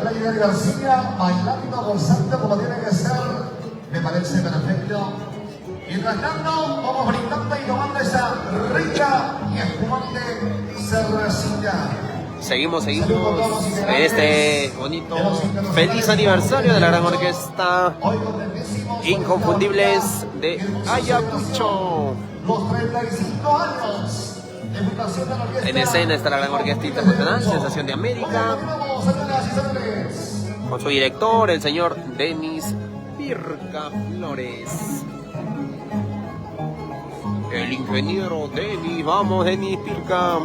Reiner García bailando, gozando como tiene que ser, me parece perfecto. Mientras tanto, vamos brindando y tomando esa rica y espumante cervecita. Seguimos en este bonito feliz aniversario de la gran orquesta Inconfundibles de Ayacucho. Los 35 años. En escena está la gran orquesta internacional Sensación de América, con su director, el señor Denis Pirca Flores. El ingeniero Denis, vamos Denis Pirca.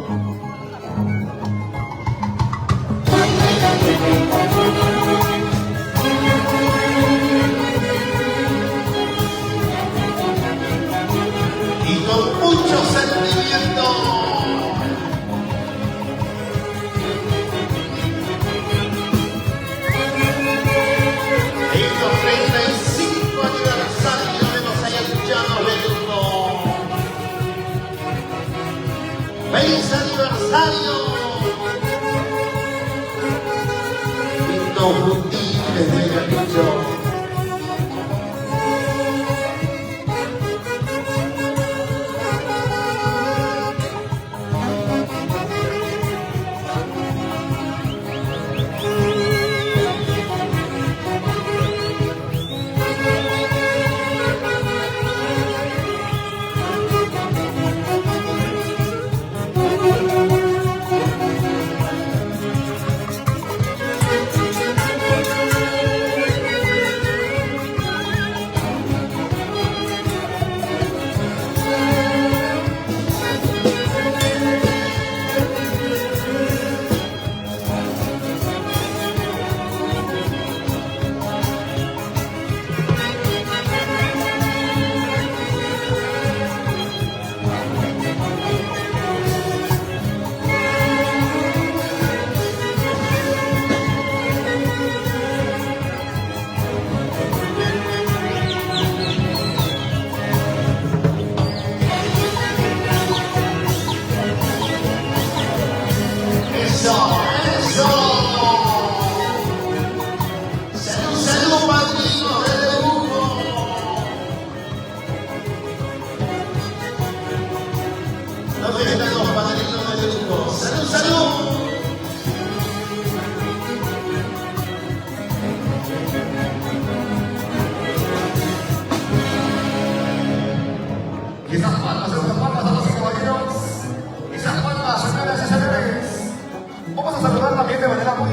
Y con mucho sentimiento. ¡Feliz aniversario! Inconfundibles de Ayacucho.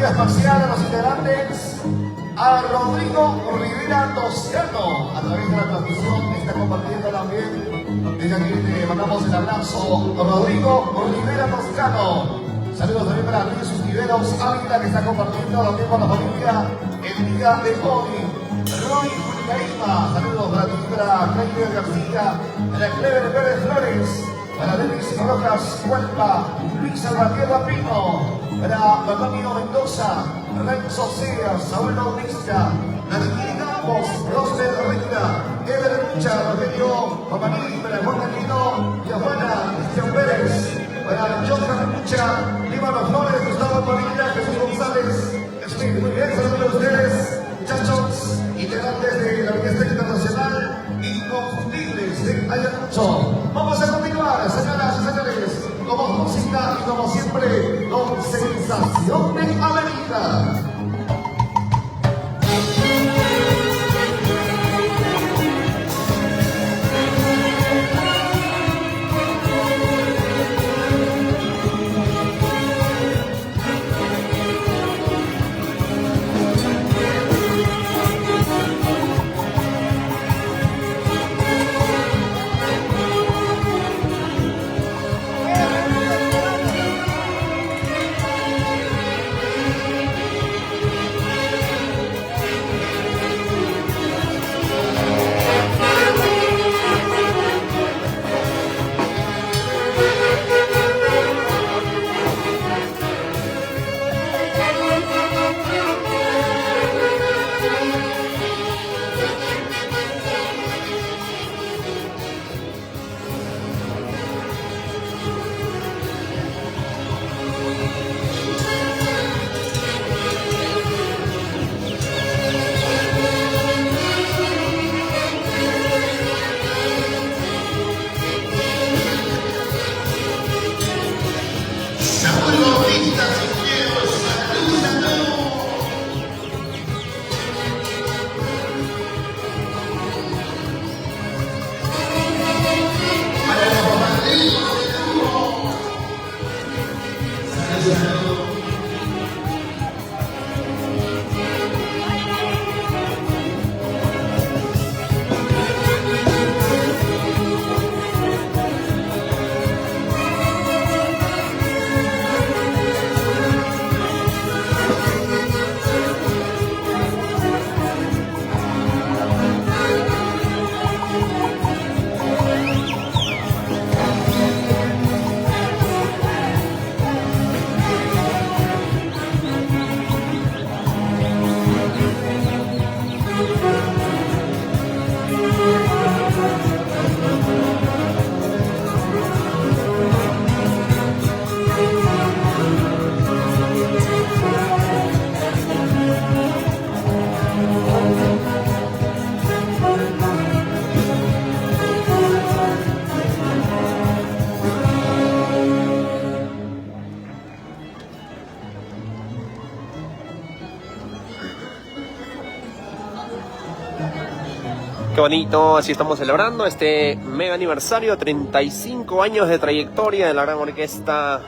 Espacial a los integrantes, a Rodrigo Rivera Toscano, a través de la transmisión está compartiendo también. Desde aquí te mandamos el abrazo, Rodrigo Rivera Toscano. Saludos también para Luis Susquiveros Ávila, que está compartiendo también con la familia el día de hoy. Roy Julicaíma, saludos para ti, para Jaime García, para Clever Pérez Flores, para Denis Rojas Huelpa, Luis Salvatierra Pino, para Antonio Mendoza, Renzo Seas, Saúl Bautista, Nariquín Campos, Roser Rita, Ever Lucha, Rogelio Pamaní, para Juan Aquino, Yahuana, Cristian Pérez, para Johan Lucha, Líbano Flores, Gustavo Padilla, Jesús González, Smith. Muy bien, saludos a ustedes, muchachos, integrantes de la Orquesta Internacional Inconfundibles de Ayacucho. Vamos a continuar, señoras y señores, como música y como siempre. con Sensación de América. Qué bonito, así estamos celebrando este mega aniversario, 35 años de trayectoria de la gran orquesta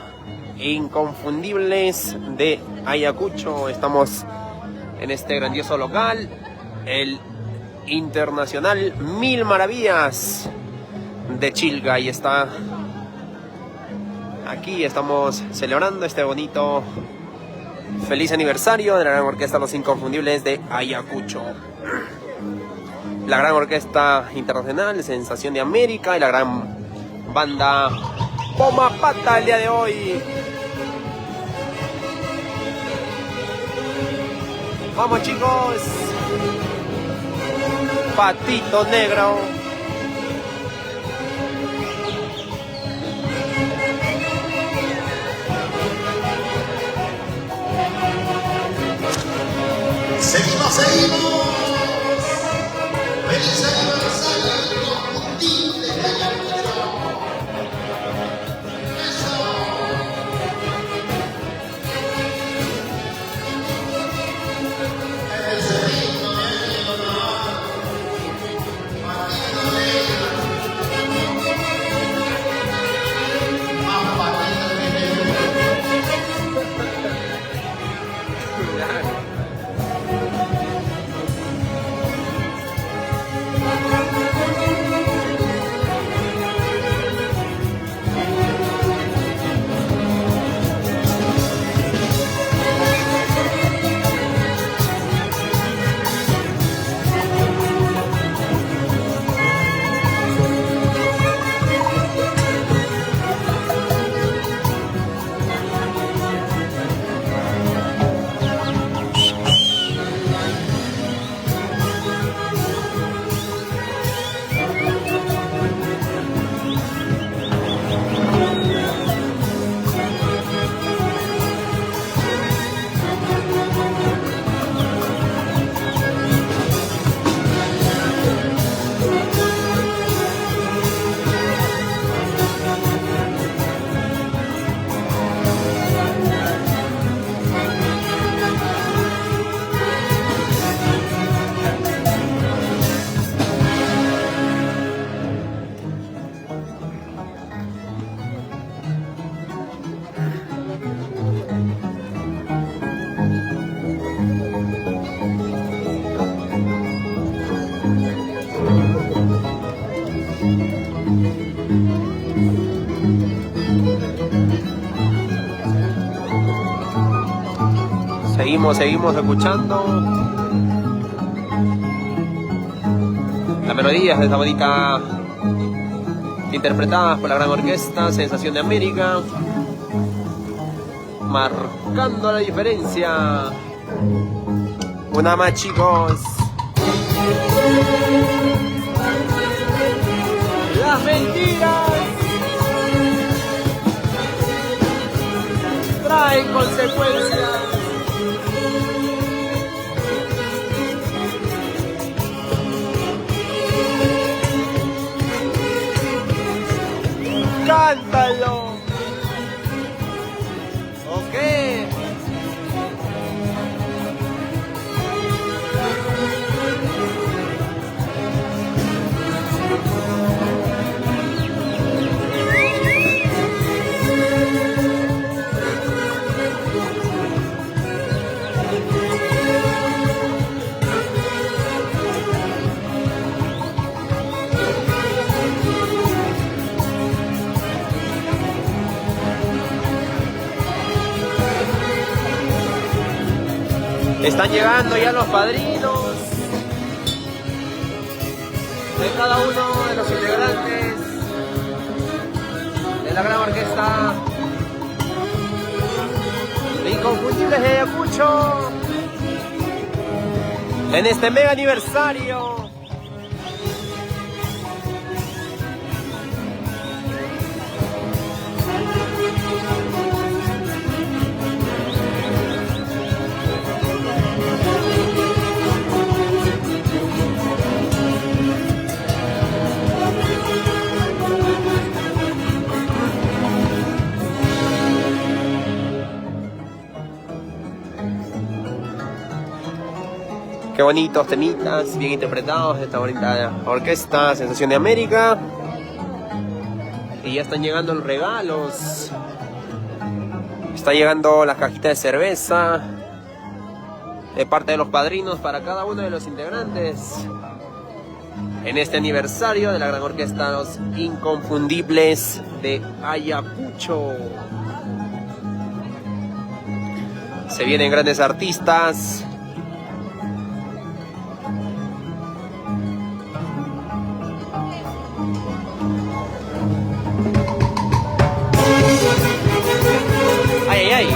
Inconfundibles de Ayacucho. Estamos en este grandioso local, el Internacional Mil Maravillas de Chilca. Y está aquí, estamos celebrando este bonito feliz aniversario de la gran orquesta Los Inconfundibles de Ayacucho. La gran orquesta internacional, Sensación de América, y la gran banda Poma Pata el día de hoy. Vamos chicos, Patito Negro. Seguimos. ¡Feliz aniversario, Inconfundibles de Ayacucho! ¡Eso! Ese ritmo de mi honor, Patito Negro, más Patito Negro. Seguimos escuchando las melodías de esta bonita, interpretadas por la gran orquesta Sensación de América, marcando la diferencia. Una más, chicos. Las mentiras traen consecuencias. Cántalo. Ok. Están llegando ya los padrinos de cada uno de los integrantes de la gran orquesta de Inconfundibles de Ayacucho en este mega aniversario. Qué bonitos temitas, bien interpretados de esta bonita orquesta Sensación de América. Y ya están llegando los regalos. Está llegando las cajitas de cerveza de parte de los padrinos para cada uno de los integrantes en este aniversario de la gran orquesta Los Inconfundibles de Ayacucho. Se vienen grandes artistas. Ay, ay, ay.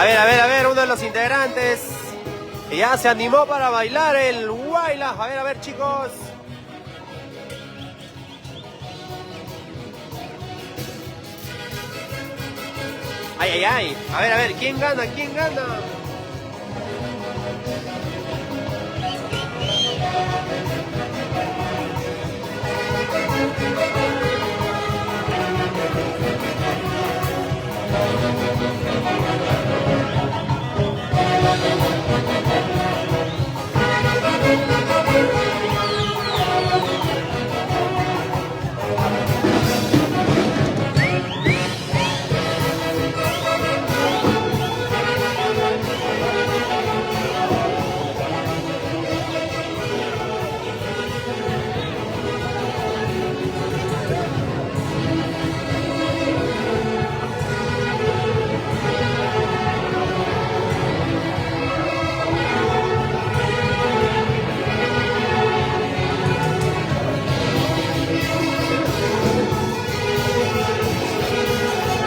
A ver, uno de los integrantes que ya se animó para bailar el Huayla. A ver, chicos. Ay, ay, ay. A ver, ¿quién gana? ¿Quién gana?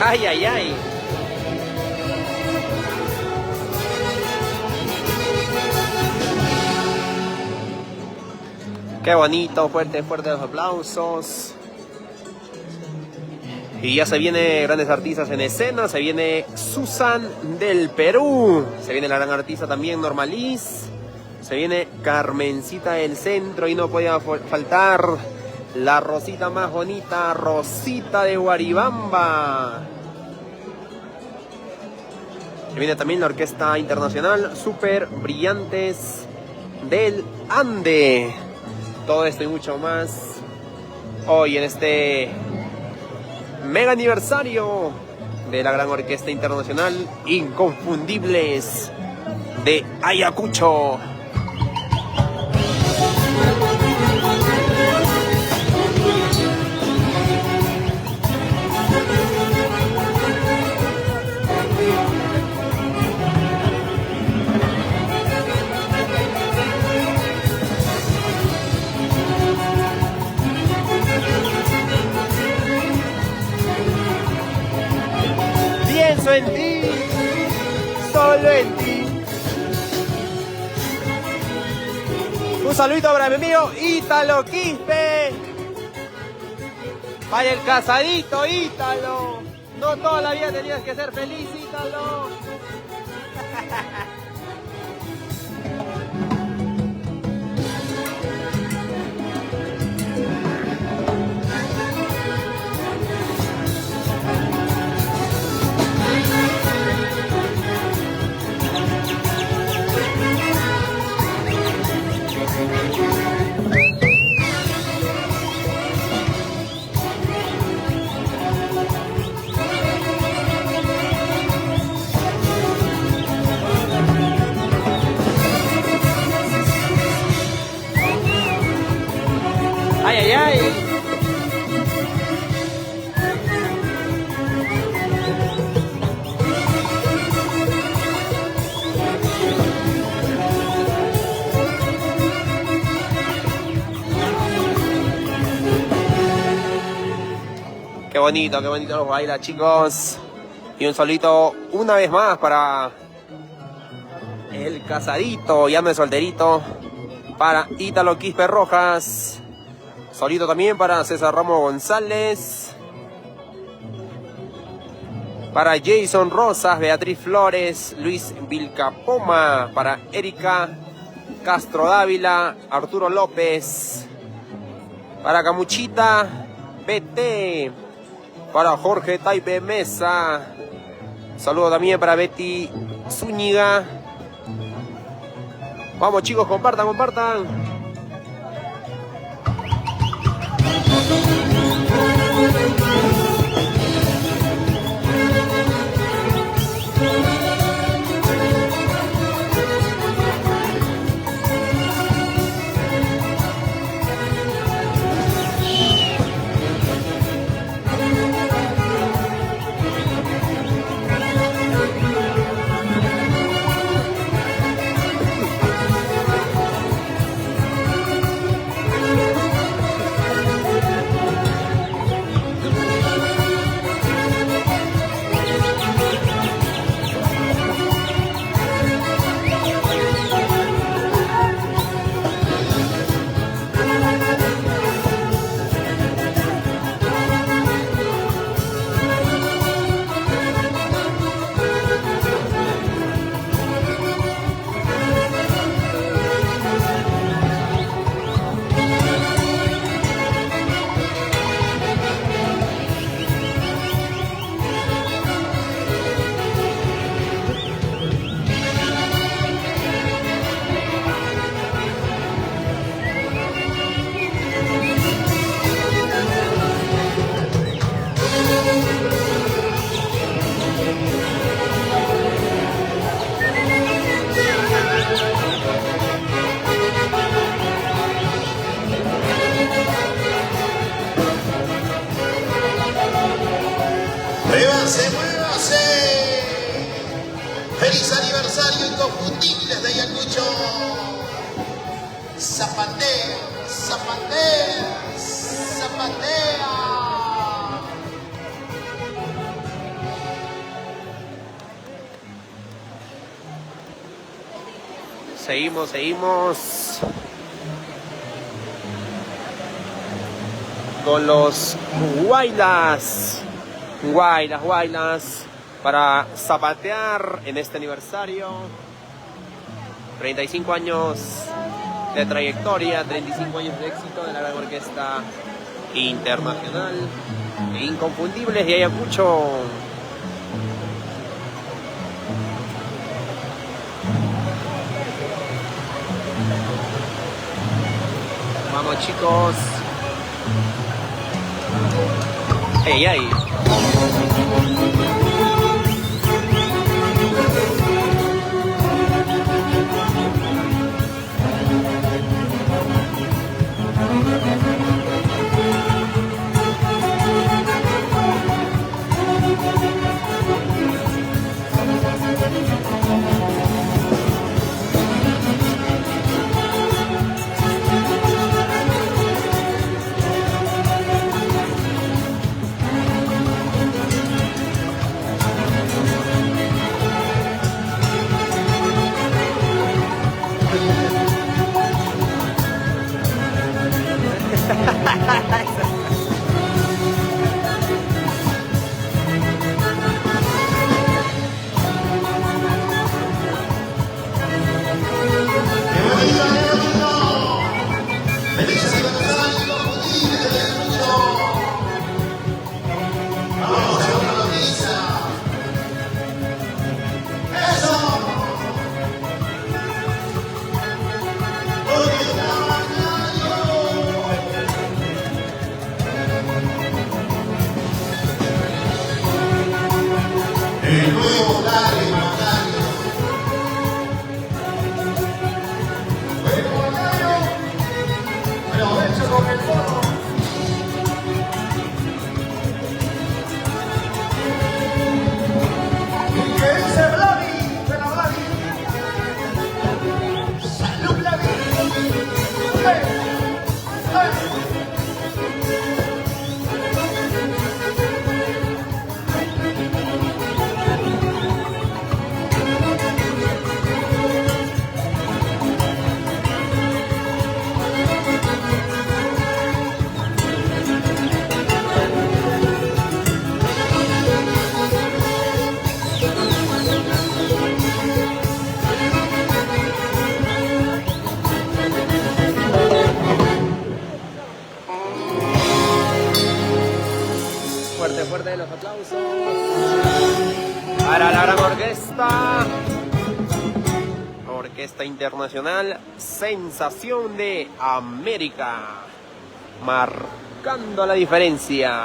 Ay, ay, ay. Qué bonito, fuerte los aplausos. Y ya se viene grandes artistas en escena. Se viene Susan del Perú. Se viene la gran artista también Normaliz. Se viene Carmencita del Centro. Y no podía faltar la Rosita más bonita, Rosita de Guaribamba. Viene también la Orquesta Internacional Super Brillantes del Ande. Todo esto y mucho más hoy en este mega aniversario de la Gran Orquesta Internacional Inconfundibles de Ayacucho. Pienso en ti, solo en ti. Un saludito para mi amigo Ítalo Quispe. Para el casadito, Ítalo. No toda la vida tenías que ser feliz, Ítalo. Ay, ay, ay. Qué bonito los baila, chicos. Y un solito una vez más para el casadito, ya no es solterito, para Ítalo Quispe Rojas. Solito también para César Ramos González. Para Jason Rosas, Beatriz Flores, Luis Vilcapoma. Para Erika Castro Dávila, Arturo López. Para Camuchita BT. Para Jorge Taipe Mesa. Saludo también para Betty Zúñiga. Vamos chicos, compartan, compartan. ¡Muévase, muévase! ¡Feliz aniversario Inconfundibles de Ayacucho! ¡Zapatea, zapatea, zapatea! Seguimos con los guaylas para zapatear en este aniversario. 35 años de trayectoria, 35 años de éxito de la Gran Orquesta Internacional Inconfundibles de Ayacucho. Vamos, chicos. ¡Ey, ey! El nuevo Dario Macario. Nuevo Dario, pero hecho con el forro. Y que dice Vladi, de la Vladi. ¡Salud, Vladi! ¡Hey! ¡Hey! Fuerte, fuerte los aplausos para la gran orquesta. Orquesta Internacional Sensación de América, marcando la diferencia.